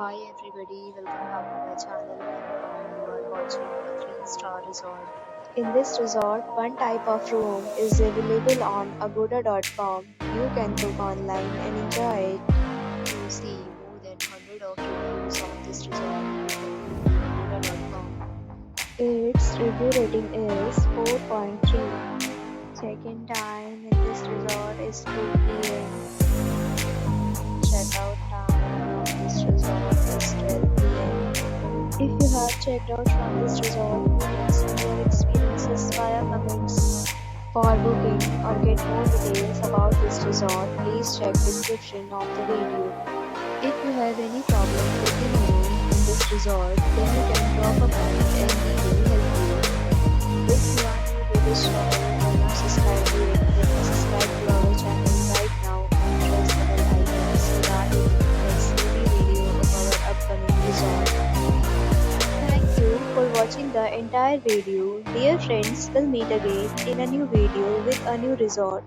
Hi everybody, welcome back to my channel and you are watching a 3-star resort. In this resort, one type of room is available on agoda.com. You can book online and enjoy it. To see more than 100 of reviews of this resort, you can go to agoda.com. Its review rating is 4.3. Check-in time in this resort is 2 p.m. Check-out time of this resort is 12 p.m. If you have checked out from this resort, you can send your experiences via comments. For booking or get more details about this resort, please check description of the video. If you have any problem booking a room in this resort, then you can drop a comment and we will help you. If you are new to this channel or not subscribed yet, then subscribe to our channel right now and press the bell icon so that you don't miss any video of our upcoming resort. Thank you for watching the entire video. Dear friends, we'll meet again in a new video with a new resort.